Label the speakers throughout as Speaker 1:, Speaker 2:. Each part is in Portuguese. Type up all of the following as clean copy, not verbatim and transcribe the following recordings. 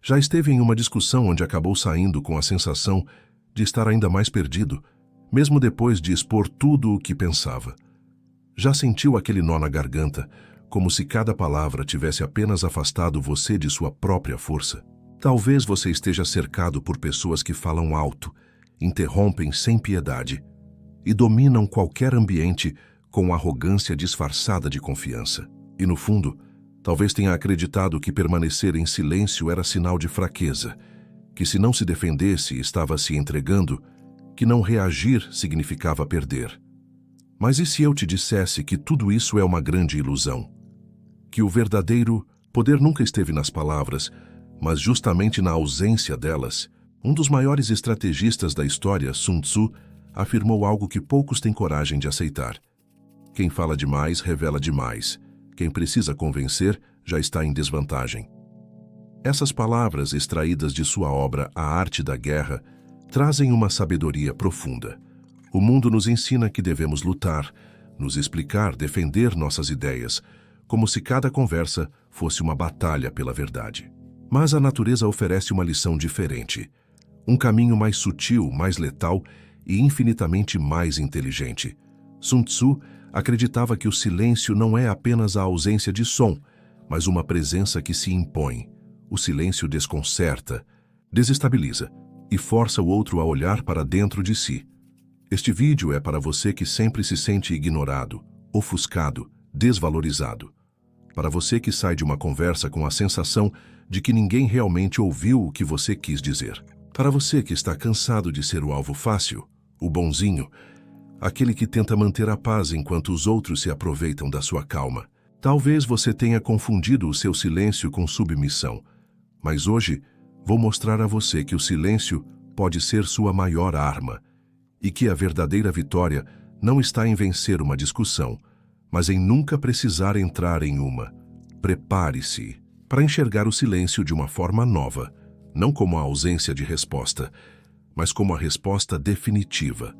Speaker 1: Já esteve em uma discussão onde acabou saindo com a sensação de estar ainda mais perdido, mesmo depois de expor tudo o que pensava. Já sentiu aquele nó na garganta, como se cada palavra tivesse apenas afastado você de sua própria força? Talvez você esteja cercado por pessoas que falam alto, interrompem sem piedade e dominam qualquer ambiente com arrogância disfarçada de confiança. E no fundo, talvez tenha acreditado que permanecer em silêncio era sinal de fraqueza, que se não se defendesse estava se entregando, que não reagir significava perder. Mas e se eu te dissesse que tudo isso é uma grande ilusão? Que o verdadeiro poder nunca esteve nas palavras, mas justamente na ausência delas? Um dos maiores estrategistas da história, Sun Tzu, afirmou algo que poucos têm coragem de aceitar. Quem fala demais revela demais. Quem precisa convencer já está em desvantagem. Essas palavras, extraídas de sua obra A Arte da Guerra, trazem uma sabedoria profunda. O mundo nos ensina que devemos lutar, nos explicar, defender nossas ideias, como se cada conversa fosse uma batalha pela verdade. Mas a natureza oferece uma lição diferente. Um caminho mais sutil, mais letal e infinitamente mais inteligente. Sun Tzu acreditava que o silêncio não é apenas a ausência de som, mas uma presença que se impõe. O silêncio desconcerta, desestabiliza e força o outro a olhar para dentro de si. Este vídeo é para você que sempre se sente ignorado, ofuscado, desvalorizado. Para você que sai de uma conversa com a sensação de que ninguém realmente ouviu o que você quis dizer. Para você que está cansado de ser o alvo fácil, o bonzinho, aquele que tenta manter a paz enquanto os outros se aproveitam da sua calma. Talvez você tenha confundido o seu silêncio com submissão, mas hoje vou mostrar a você que o silêncio pode ser sua maior arma e que a verdadeira vitória não está em vencer uma discussão, mas em nunca precisar entrar em uma. Prepare-se para enxergar o silêncio de uma forma nova, não como a ausência de resposta, mas como a resposta definitiva.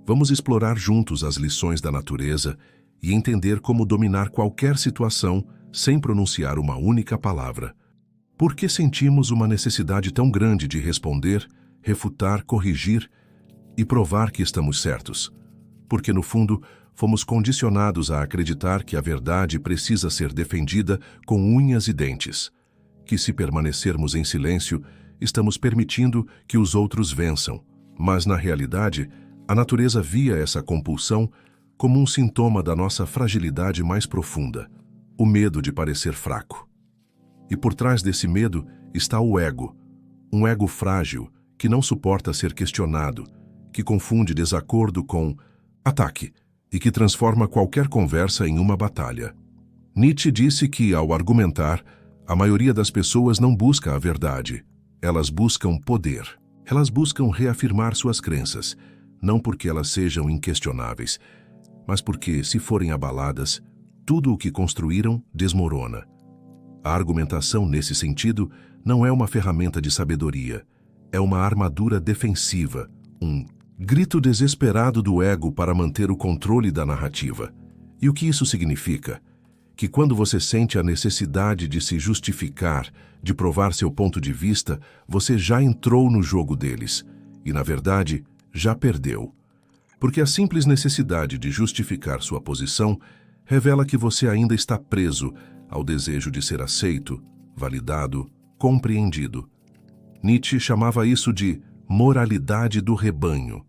Speaker 1: Vamos explorar juntos as lições da natureza e entender como dominar qualquer situação sem pronunciar uma única palavra. Por que sentimos uma necessidade tão grande de responder, refutar, corrigir e provar que estamos certos? Porque, no fundo, fomos condicionados a acreditar que a verdade precisa ser defendida com unhas e dentes, que se permanecermos em silêncio, estamos permitindo que os outros vençam. Mas, na realidade, a natureza via essa compulsão como um sintoma da nossa fragilidade mais profunda, o medo de parecer fraco. E por trás desse medo está o ego, um ego frágil que não suporta ser questionado, que confunde desacordo com ataque e que transforma qualquer conversa em uma batalha. Nietzsche disse que, ao argumentar, a maioria das pessoas não busca a verdade. Elas buscam poder. Elas buscam reafirmar suas crenças, não porque elas sejam inquestionáveis, mas porque, se forem abaladas, tudo o que construíram desmorona. A argumentação, nesse sentido, não é uma ferramenta de sabedoria. É uma armadura defensiva, um grito desesperado do ego para manter o controle da narrativa. E o que isso significa? Que quando você sente a necessidade de se justificar, de provar seu ponto de vista, você já entrou no jogo deles e, na verdade, já perdeu. Porque a simples necessidade de justificar sua posição revela que você ainda está preso ao desejo de ser aceito, validado, compreendido. Nietzsche chamava isso de moralidade do rebanho,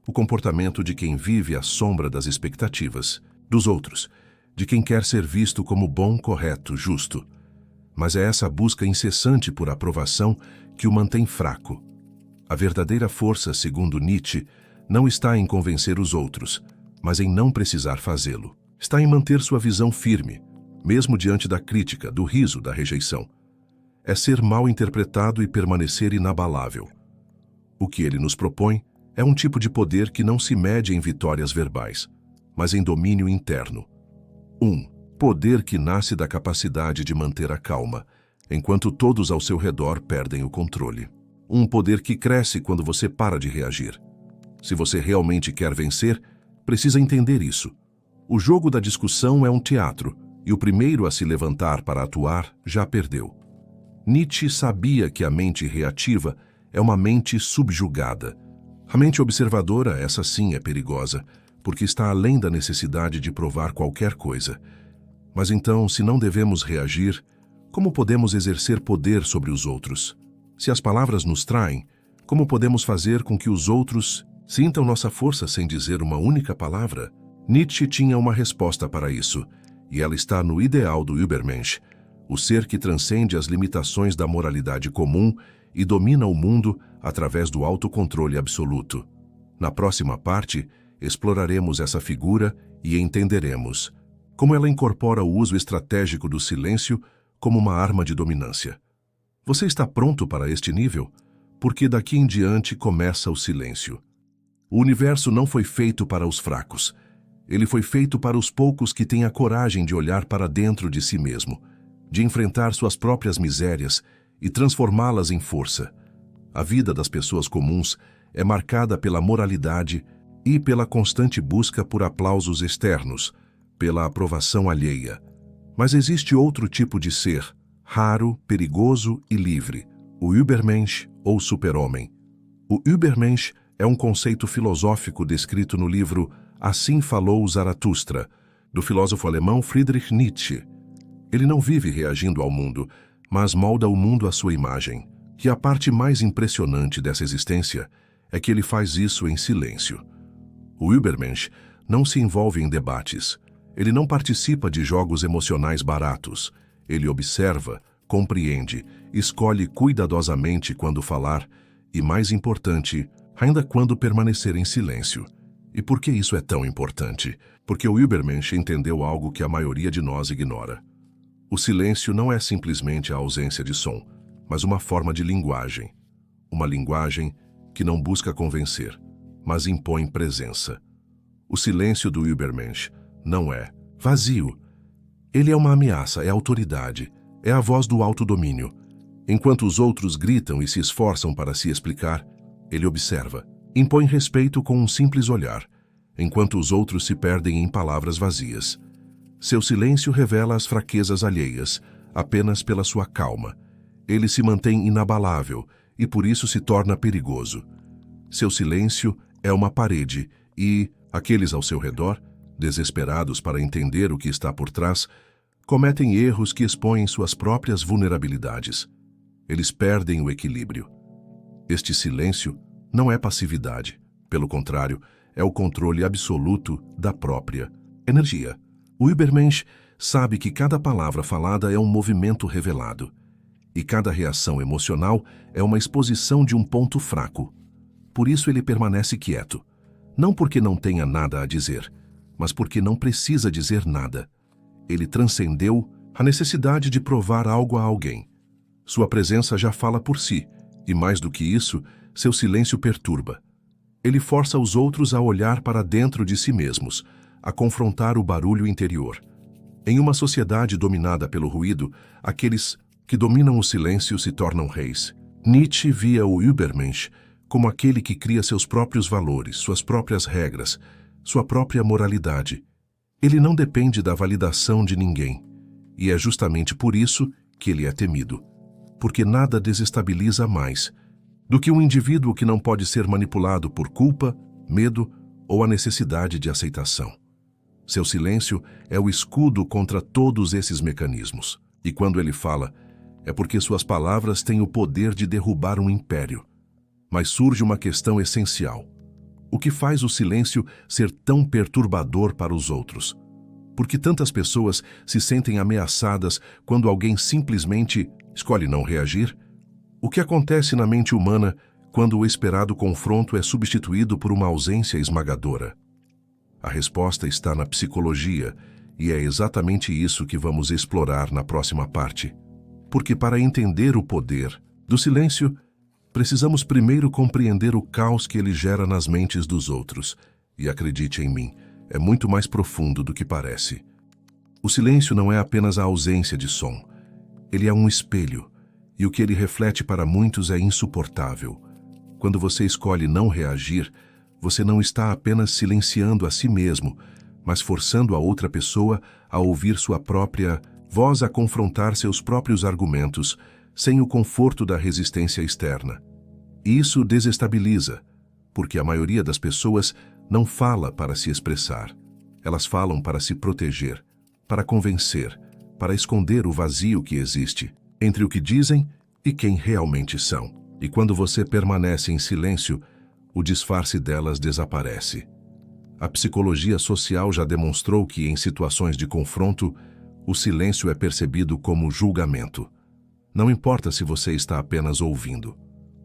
Speaker 1: o comportamento de quem vive à sombra das expectativas dos outros, de quem quer ser visto como bom, correto, justo. Mas é essa busca incessante por aprovação que o mantém fraco. A verdadeira força, segundo Nietzsche, não está em convencer os outros, mas em não precisar fazê-lo. Está em manter sua visão firme, mesmo diante da crítica, do riso, da rejeição. É ser mal interpretado e permanecer inabalável. O que ele nos propõe é um tipo de poder que não se mede em vitórias verbais, mas em domínio interno. Poder que nasce da capacidade de manter a calma, enquanto todos ao seu redor perdem o controle. Um poder que cresce quando você para de reagir. Se você realmente quer vencer, precisa entender isso. O jogo da discussão é um teatro, e o primeiro a se levantar para atuar já perdeu. Nietzsche sabia que a mente reativa é uma mente subjugada. A mente observadora, essa sim, é perigosa, porque está além da necessidade de provar qualquer coisa. Mas então, se não devemos reagir, como podemos exercer poder sobre os outros? Se as palavras nos traem, como podemos fazer com que os outros sintam nossa força sem dizer uma única palavra? Nietzsche tinha uma resposta para isso, e ela está no ideal do Übermensch, o ser que transcende as limitações da moralidade comum e domina o mundo através do autocontrole absoluto. Na próxima parte, exploraremos essa figura e entenderemos como ela incorpora o uso estratégico do silêncio como uma arma de dominância. Você está pronto para este nível? Porque daqui em diante começa o silêncio. O universo não foi feito para os fracos. Ele foi feito para os poucos que têm a coragem de olhar para dentro de si mesmo, de enfrentar suas próprias misérias e transformá-las em força. A vida das pessoas comuns é marcada pela moralidade e pela constante busca por aplausos externos, pela aprovação alheia. Mas existe outro tipo de ser, raro, perigoso e livre, o Übermensch ou super-homem. O Übermensch é um conceito filosófico descrito no livro Assim Falou Zaratustra, do filósofo alemão Friedrich Nietzsche. Ele não vive reagindo ao mundo, mas molda o mundo à sua imagem. E a parte mais impressionante dessa existência é que ele faz isso em silêncio. O Übermensch não se envolve em debates. Ele não participa de jogos emocionais baratos. Ele observa, compreende, escolhe cuidadosamente quando falar e, mais importante, ainda quando permanecer em silêncio. E por que isso é tão importante? Porque o Übermensch entendeu algo que a maioria de nós ignora. O silêncio não é simplesmente a ausência de som, mas uma forma de linguagem. Uma linguagem que não busca convencer, mas impõe presença. O silêncio do Übermensch não é vazio. Ele é uma ameaça, é autoridade, é a voz do autodomínio. Enquanto os outros gritam e se esforçam para se explicar, ele observa, impõe respeito com um simples olhar, enquanto os outros se perdem em palavras vazias. Seu silêncio revela as fraquezas alheias, apenas pela sua calma. Ele se mantém inabalável e por isso se torna perigoso. Seu silêncio é uma parede e aqueles ao seu redor, desesperados para entender o que está por trás, cometem erros que expõem suas próprias vulnerabilidades. Eles perdem o equilíbrio. Este silêncio não é passividade. Pelo contrário, é o controle absoluto da própria energia. O Übermensch sabe que cada palavra falada é um movimento revelado, e cada reação emocional é uma exposição de um ponto fraco. Por isso ele permanece quieto, não porque não tenha nada a dizer, mas porque não precisa dizer nada. Ele transcendeu a necessidade de provar algo a alguém. Sua presença já fala por si, e mais do que isso, seu silêncio perturba. Ele força os outros a olhar para dentro de si mesmos, a confrontar o barulho interior. Em uma sociedade dominada pelo ruído, aqueles que dominam o silêncio se tornam reis. Nietzsche via o Übermensch como aquele que cria seus próprios valores, suas próprias regras, sua própria moralidade. Ele não depende da validação de ninguém, e é justamente por isso que ele é temido, porque nada desestabiliza mais do que um indivíduo que não pode ser manipulado por culpa, medo ou a necessidade de aceitação. Seu silêncio é o escudo contra todos esses mecanismos, e quando ele fala, é porque suas palavras têm o poder de derrubar um império. Mas surge uma questão essencial. O que faz o silêncio ser tão perturbador para os outros? Por que tantas pessoas se sentem ameaçadas quando alguém simplesmente escolhe não reagir? O que acontece na mente humana quando o esperado confronto é substituído por uma ausência esmagadora? A resposta está na psicologia, e é exatamente isso que vamos explorar na próxima parte. Porque para entender o poder do silêncio, precisamos primeiro compreender o caos que ele gera nas mentes dos outros. E acredite em mim, é muito mais profundo do que parece. O silêncio não é apenas a ausência de som. Ele é um espelho, e o que ele reflete para muitos é insuportável. Quando você escolhe não reagir, você não está apenas silenciando a si mesmo, mas forçando a outra pessoa a ouvir sua própria voz, a confrontar seus próprios argumentos, sem o conforto da resistência externa. E isso desestabiliza, porque a maioria das pessoas não fala para se expressar. Elas falam para se proteger, para convencer, para esconder o vazio que existe entre o que dizem e quem realmente são. E quando você permanece em silêncio, o disfarce delas desaparece. A psicologia social já demonstrou que, em situações de confronto, o silêncio é percebido como julgamento. Não importa se você está apenas ouvindo.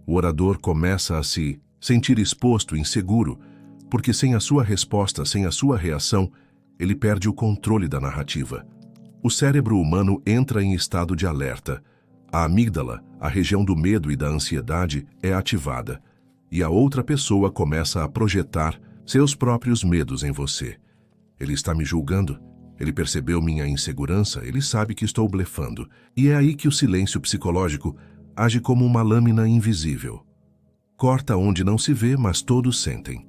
Speaker 1: O orador começa a se sentir exposto, inseguro, porque sem a sua resposta, sem a sua reação, ele perde o controle da narrativa. O cérebro humano entra em estado de alerta. A amígdala, a região do medo e da ansiedade, é ativada, e a outra pessoa começa a projetar seus próprios medos em você. Ele está me julgando, ele percebeu minha insegurança, ele sabe que estou blefando. E é aí que o silêncio psicológico age como uma lâmina invisível. Corta onde não se vê, mas todos sentem.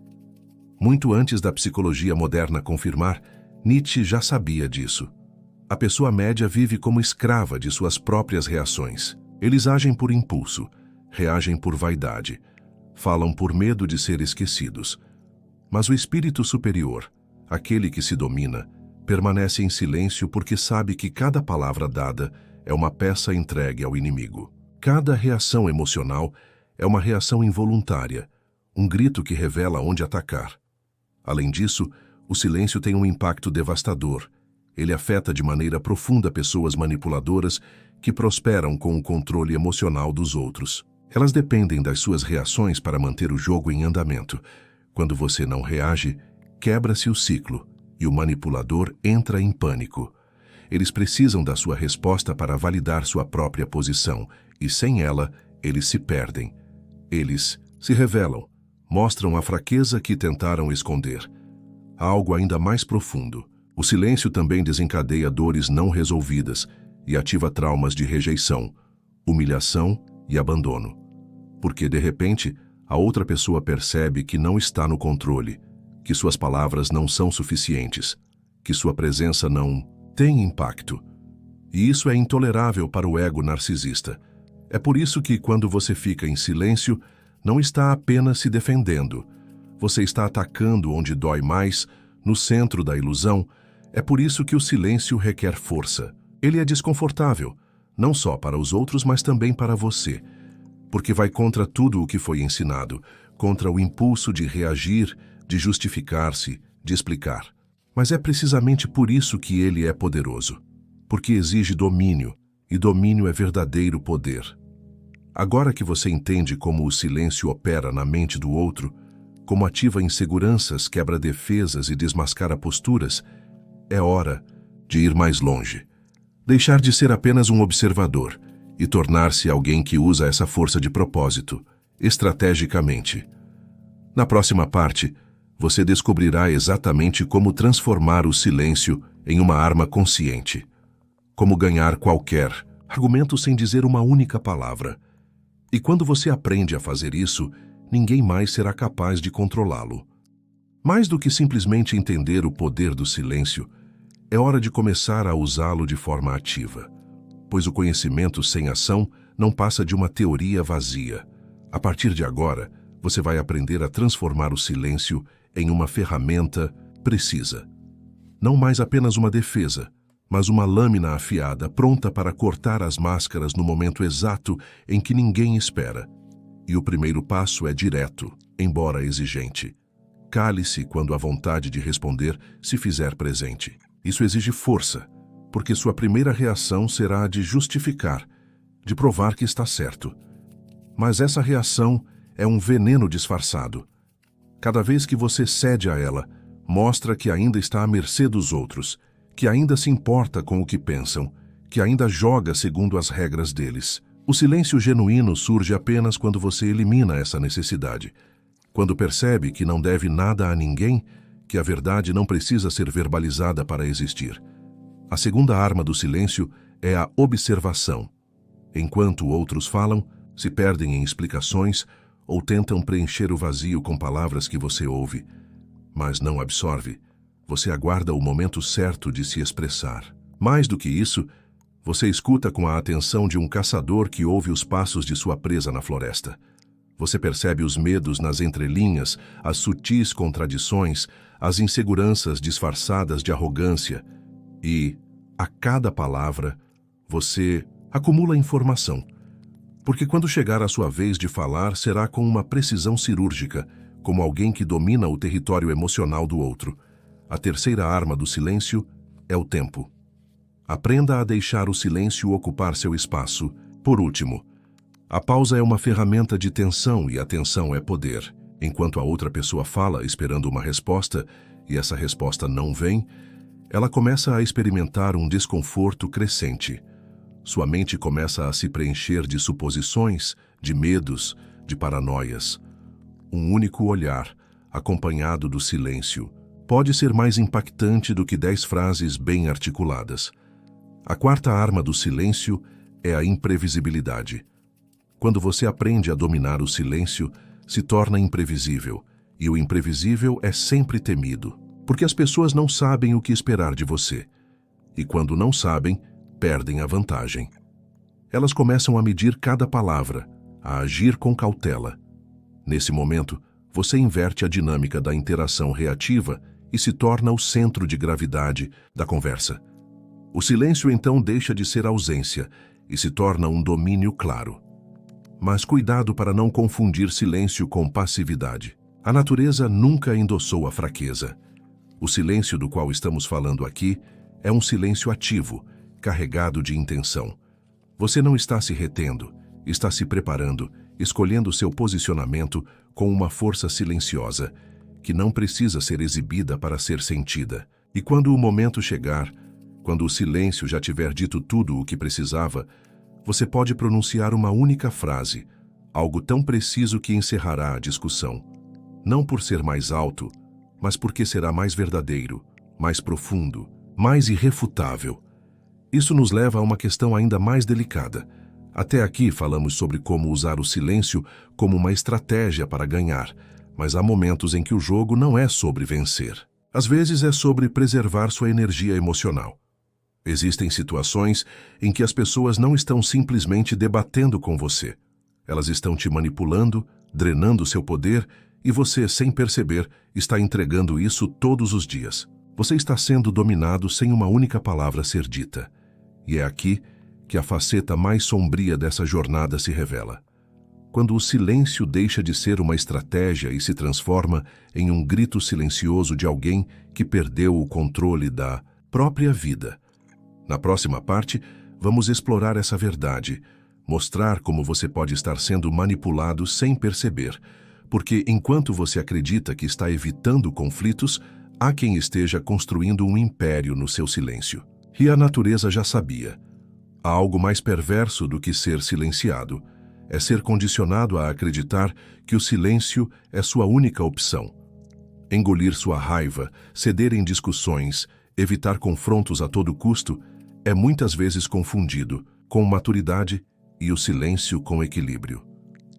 Speaker 1: Muito antes da psicologia moderna confirmar, Nietzsche já sabia disso. A pessoa média vive como escrava de suas próprias reações. Eles agem por impulso, reagem por vaidade, falam por medo de ser esquecidos. Mas o espírito superior, aquele que se domina, permanece em silêncio porque sabe que cada palavra dada é uma peça entregue ao inimigo. Cada reação emocional é uma reação involuntária, um grito que revela onde atacar. Além disso, o silêncio tem um impacto devastador. Ele afeta de maneira profunda pessoas manipuladoras que prosperam com o controle emocional dos outros. Elas dependem das suas reações para manter o jogo em andamento. Quando você não reage, quebra-se o ciclo e o manipulador entra em pânico. Eles precisam da sua resposta para validar sua própria posição, e sem ela, eles se perdem. Eles se revelam, mostram a fraqueza que tentaram esconder. Há algo ainda mais profundo. O silêncio também desencadeia dores não resolvidas e ativa traumas de rejeição, humilhação e abandono. Porque, de repente, a outra pessoa percebe que não está no controle, que suas palavras não são suficientes, que sua presença não tem impacto. E isso é intolerável para o ego narcisista. É por isso que, quando você fica em silêncio, não está apenas se defendendo. Você está atacando onde dói mais, no centro da ilusão. É por isso que o silêncio requer força. Ele é desconfortável, não só para os outros, mas também para você. Porque vai contra tudo o que foi ensinado, contra o impulso de reagir, de justificar-se, de explicar. Mas é precisamente por isso que ele é poderoso. Porque exige domínio, e domínio é verdadeiro poder. Agora que você entende como o silêncio opera na mente do outro, como ativa inseguranças, quebra defesas e desmascara posturas, é hora de ir mais longe. Deixar de ser apenas um observador e tornar-se alguém que usa essa força de propósito, estrategicamente. Na próxima parte, você descobrirá exatamente como transformar o silêncio em uma arma consciente. Como ganhar qualquer argumento sem dizer uma única palavra. E quando você aprende a fazer isso, ninguém mais será capaz de controlá-lo. Mais do que simplesmente entender o poder do silêncio, é hora de começar a usá-lo de forma ativa. Pois o conhecimento sem ação não passa de uma teoria vazia. A partir de agora, você vai aprender a transformar o silêncio em uma ferramenta precisa. Não mais apenas uma defesa, mas uma lâmina afiada pronta para cortar as máscaras no momento exato em que ninguém espera. E o primeiro passo é direto, embora exigente. Cale-se quando a vontade de responder se fizer presente. Isso exige força, porque sua primeira reação será a de justificar, de provar que está certo. Mas essa reação é um veneno disfarçado. Cada vez que você cede a ela, mostra que ainda está à mercê dos outros, que ainda se importa com o que pensam, que ainda joga segundo as regras deles. O silêncio genuíno surge apenas quando você elimina essa necessidade. Quando percebe que não deve nada a ninguém, que a verdade não precisa ser verbalizada para existir. A segunda arma do silêncio é a observação. Enquanto outros falam, se perdem em explicações ou tentam preencher o vazio com palavras que você ouve, mas não absorve. Você aguarda o momento certo de se expressar. Mais do que isso, Você escuta com a atenção de um caçador que ouve os passos de sua presa na floresta. Você percebe os medos nas entrelinhas, as sutis contradições, as inseguranças disfarçadas de arrogância e, a cada palavra, você acumula informação. Porque quando chegar a sua vez de falar, será com uma precisão cirúrgica, como alguém que domina o território emocional do outro. A terceira arma do silêncio é o tempo. Aprenda a deixar o silêncio ocupar seu espaço. Por último, a pausa é uma ferramenta de tensão e a tensão é poder. Enquanto a outra pessoa fala esperando uma resposta e essa resposta não vem, ela começa a experimentar um desconforto crescente. Sua mente começa a se preencher de suposições, de medos, de paranoias. Um único olhar, acompanhado do silêncio, pode ser mais impactante do que 10 frases bem articuladas. A quarta arma do silêncio é a imprevisibilidade. Quando você aprende a dominar o silêncio, se torna imprevisível, e o imprevisível é sempre temido, porque as pessoas não sabem o que esperar de você. E quando não sabem, perdem a vantagem. Elas começam a medir cada palavra, a agir com cautela. Nesse momento, você inverte a dinâmica da interação reativa e se torna o centro de gravidade da conversa. O silêncio então deixa de ser ausência e se torna um domínio claro. Mas cuidado para não confundir silêncio com passividade. A natureza nunca endossou a fraqueza. O silêncio do qual estamos falando aqui é um silêncio ativo, carregado de intenção. Você não está se retendo, está se preparando, escolhendo seu posicionamento com uma força silenciosa, que não precisa ser exibida para ser sentida. E quando o momento chegar, quando o silêncio já tiver dito tudo o que precisava, você pode pronunciar uma única frase, algo tão preciso que encerrará a discussão. Não por ser mais alto, mas porque será mais verdadeiro, mais profundo, mais irrefutável. Isso nos leva a uma questão ainda mais delicada. Até aqui falamos sobre como usar o silêncio como uma estratégia para ganhar, mas há momentos em que o jogo não é sobre vencer. Às vezes é sobre preservar sua energia emocional. Existem situações em que as pessoas não estão simplesmente debatendo com você. Elas estão te manipulando, drenando seu poder e você, sem perceber, está entregando isso todos os dias. Você está sendo dominado sem uma única palavra ser dita. E é aqui que a faceta mais sombria dessa jornada se revela. Quando o silêncio deixa de ser uma estratégia e se transforma em um grito silencioso de alguém que perdeu o controle da própria vida. Na próxima parte, vamos explorar essa verdade, mostrar como você pode estar sendo manipulado sem perceber, porque enquanto você acredita que está evitando conflitos, há quem esteja construindo um império no seu silêncio. E a natureza já sabia. Há algo mais perverso do que ser silenciado. É ser condicionado a acreditar que o silêncio é sua única opção. Engolir sua raiva, ceder em discussões, evitar confrontos a todo custo, é muitas vezes confundido com maturidade e o silêncio com equilíbrio.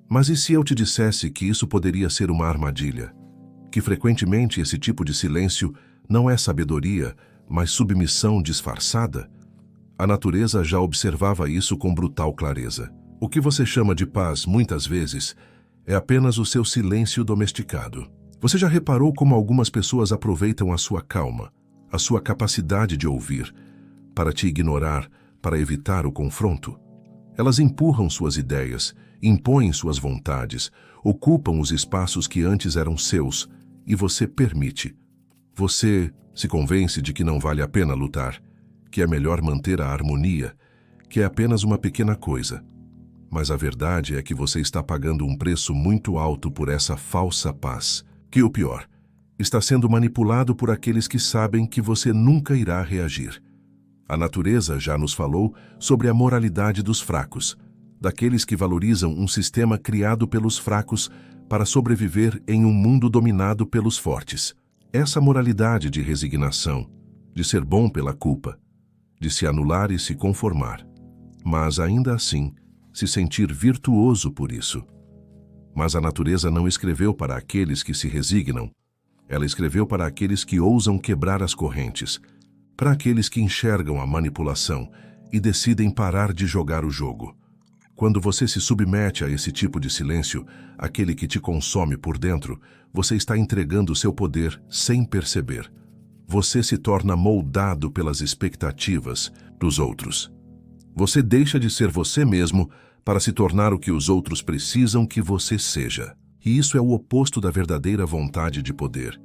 Speaker 1: Mas e se eu te dissesse que isso poderia ser uma armadilha? Que frequentemente esse tipo de silêncio não é sabedoria, mas submissão disfarçada? A natureza já observava isso com brutal clareza. O que você chama de paz, muitas vezes, é apenas o seu silêncio domesticado. Você já reparou como algumas pessoas aproveitam a sua calma, a sua capacidade de ouvir, para te ignorar, para evitar o confronto? Elas empurram suas ideias, impõem suas vontades, ocupam os espaços que antes eram seus, e você permite. Você se convence de que não vale a pena lutar, que é melhor manter a harmonia, que é apenas uma pequena coisa. Mas a verdade é que você está pagando um preço muito alto por essa falsa paz. Que o pior, está sendo manipulado por aqueles que sabem que você nunca irá reagir. A natureza já nos falou sobre a moralidade dos fracos, daqueles que valorizam um sistema criado pelos fracos para sobreviver em um mundo dominado pelos fortes. Essa moralidade de resignação, de ser bom pela culpa, de se anular e se conformar, mas ainda assim se sentir virtuoso por isso. Mas a natureza não escreveu para aqueles que se resignam, ela escreveu para aqueles que ousam quebrar as correntes, para aqueles que enxergam a manipulação e decidem parar de jogar o jogo. Quando você se submete a esse tipo de silêncio, aquele que te consome por dentro, você está entregando seu poder sem perceber. Você se torna moldado pelas expectativas dos outros. Você deixa de ser você mesmo para se tornar o que os outros precisam que você seja. E isso é o oposto da verdadeira vontade de poder.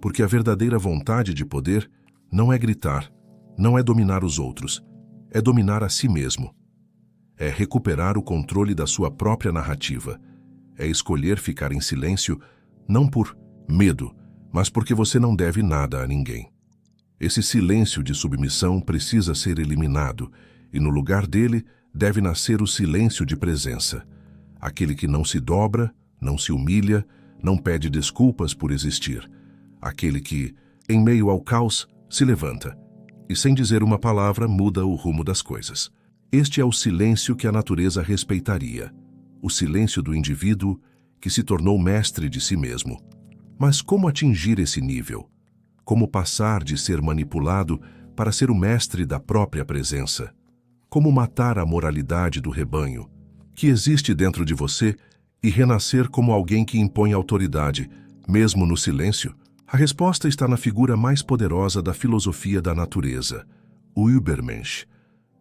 Speaker 1: Porque a verdadeira vontade de poder não é gritar, não é dominar os outros, é dominar a si mesmo. É recuperar o controle da sua própria narrativa. É escolher ficar em silêncio, não por medo, mas porque você não deve nada a ninguém. Esse silêncio de submissão precisa ser eliminado, e no lugar dele deve nascer o silêncio de presença. Aquele que não se dobra, não se humilha, não pede desculpas por existir. Aquele que, em meio ao caos, se levanta e, sem dizer uma palavra, muda o rumo das coisas. Este é o silêncio que a natureza respeitaria, o silêncio do indivíduo que se tornou mestre de si mesmo. Mas como atingir esse nível? Como passar de ser manipulado para ser o mestre da própria presença? Como matar a moralidade do rebanho, que existe dentro de você, e renascer como alguém que impõe autoridade, mesmo no silêncio? A resposta está na figura mais poderosa da filosofia da natureza, o Übermensch.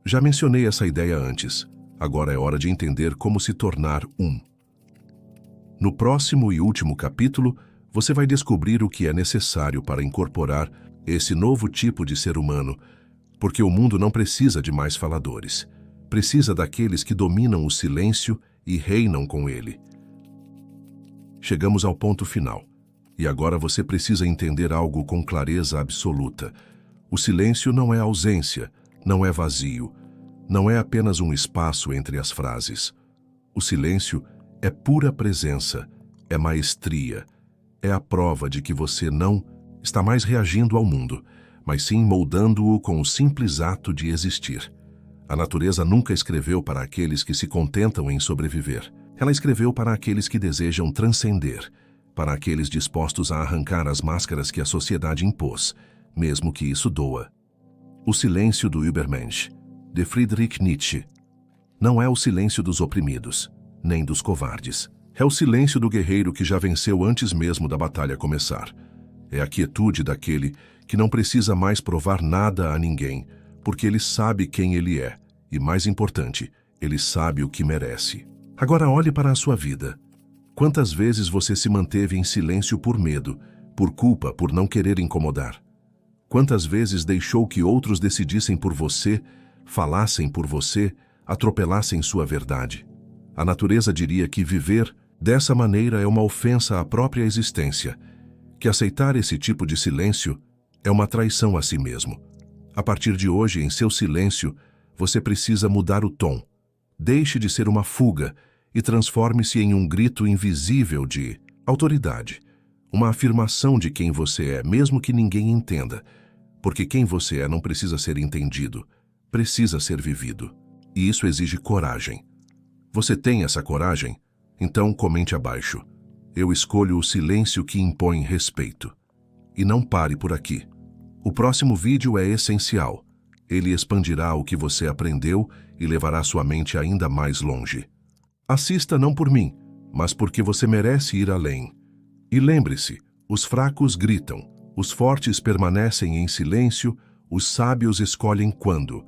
Speaker 1: Já mencionei essa ideia antes. Agora é hora de entender como se tornar um. No próximo e último capítulo, você vai descobrir o que é necessário para incorporar esse novo tipo de ser humano, porque o mundo não precisa de mais faladores. Precisa daqueles que dominam o silêncio e reinam com ele. Chegamos ao ponto final. E agora você precisa entender algo com clareza absoluta. O silêncio não é ausência, não é vazio, não é apenas um espaço entre as frases. O silêncio é pura presença, é maestria, é a prova de que você não está mais reagindo ao mundo, mas sim moldando-o com o simples ato de existir. A natureza nunca escreveu para aqueles que se contentam em sobreviver. Ela escreveu para aqueles que desejam transcender, para aqueles dispostos a arrancar as máscaras que a sociedade impôs, mesmo que isso doa. O silêncio do Übermensch, de Friedrich Nietzsche, não é o silêncio dos oprimidos, nem dos covardes. É o silêncio do guerreiro que já venceu antes mesmo da batalha começar. É a quietude daquele que não precisa mais provar nada a ninguém, porque ele sabe quem ele é, e mais importante, ele sabe o que merece. Agora olhe para a sua vida. Quantas vezes você se manteve em silêncio por medo, por culpa, por não querer incomodar? Quantas vezes deixou que outros decidissem por você, falassem por você, atropelassem sua verdade? A natureza diria que viver dessa maneira é uma ofensa à própria existência, que aceitar esse tipo de silêncio é uma traição a si mesmo. A partir de hoje, em seu silêncio, você precisa mudar o tom. Deixe de ser uma fuga e transforme-se em um grito invisível de autoridade, uma afirmação de quem você é, mesmo que ninguém entenda, porque quem você é não precisa ser entendido, precisa ser vivido. E isso exige coragem. Você tem essa coragem? Então comente abaixo. Eu escolho o silêncio que impõe respeito. E não pare por aqui. O próximo vídeo é essencial. Ele expandirá o que você aprendeu e levará sua mente ainda mais longe. Assista não por mim, mas porque você merece ir além. E lembre-se, os fracos gritam, os fortes permanecem em silêncio, os sábios escolhem quando.